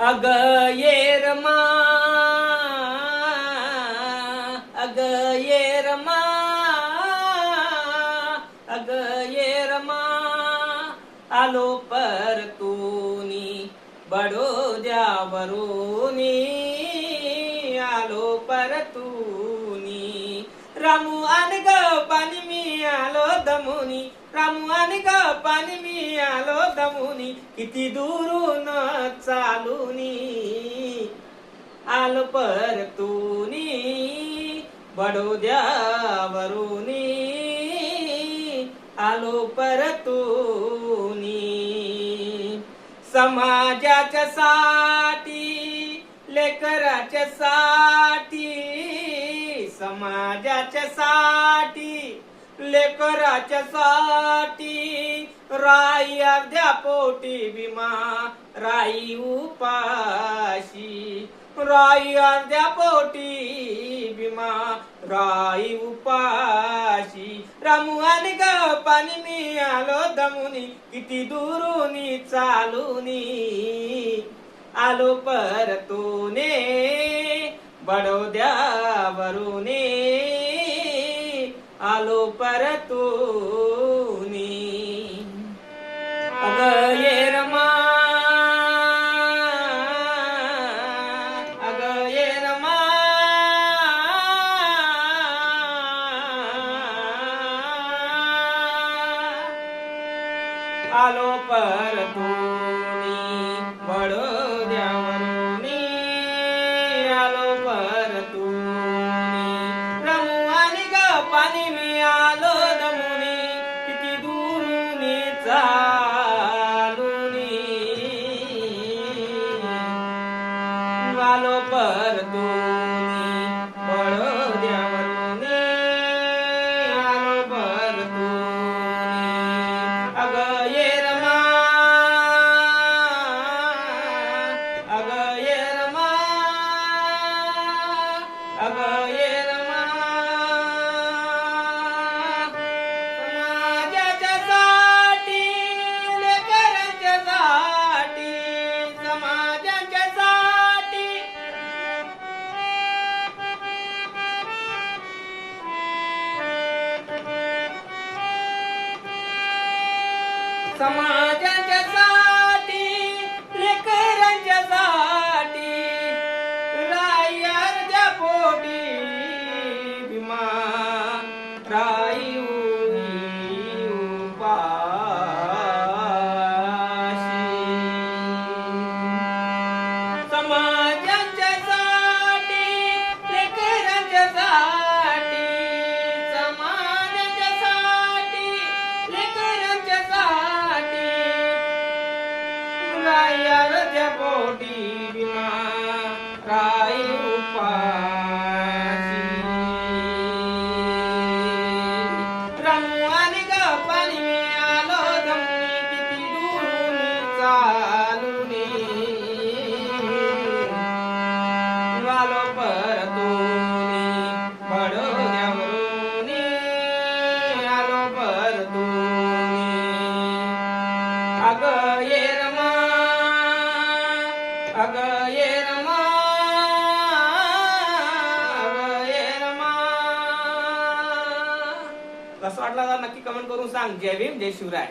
अग ये रमा, अग ये रमा, अग ये रमा, आलो परतूनी बडोद्यावरूनी, आलो परतूनी. रामू आण ग पाणी मी आलो दमुनी, रामू आण ग पाणी मी आलो दमुनी. किती दुरून चालूनी आलो परतूनी बडोद्यावरूनी, आलो परतूनी. समाजाच्या साठी लेकराच्या साठी, समाजाच्या साठी लेकराच्या साठी, राई अर्ध्या पोटी भीमा राई उपाशी, राई अर्ध्या पोटी भीमा राई उपाशी. रामू आण ग पाणी मी आलो दमुनी, किती दुरूनी चालूनी आलो परतूने बडोद्यावरूने, आलो परतूनी. अग ये रमा, अग ये रमा, आलो परतूनी बडोद्यावरूनी, आलो परतूनी. रामू आण ग पाणी मी आलो दमुनी, किती दुरूनी चालूनी आलो परतूनी बडोद्यावरूनी, आलो परतूनी. अग ये रमा, अग ये रमा, अग ये रमा, समाजाच्या साठी लेकरांच्या साठी, समाजाच्या साठी समाजाच्या साठी लेकरांच्या साठी, राई अर्ध्या पोटी भीमा राई उपाशी. समाजाच्या साठी लेकरांच्या साठी, समाजाच्या साठी लेकरांच्या साठी, राई अर्ध्या पोटी भीमा राई उपाशी. रामू आण ग पाणी मी आलो दमुनी, किती दुरूनी चालूनी आलो परतूनी बडोद्यावरूनी, आलो परतूनी. अग ये रमा, अग ये रमा, अग ये रमा. कसं वाटलं नक्की कमेंट करून सांग. जय भीम, जय शिवराय.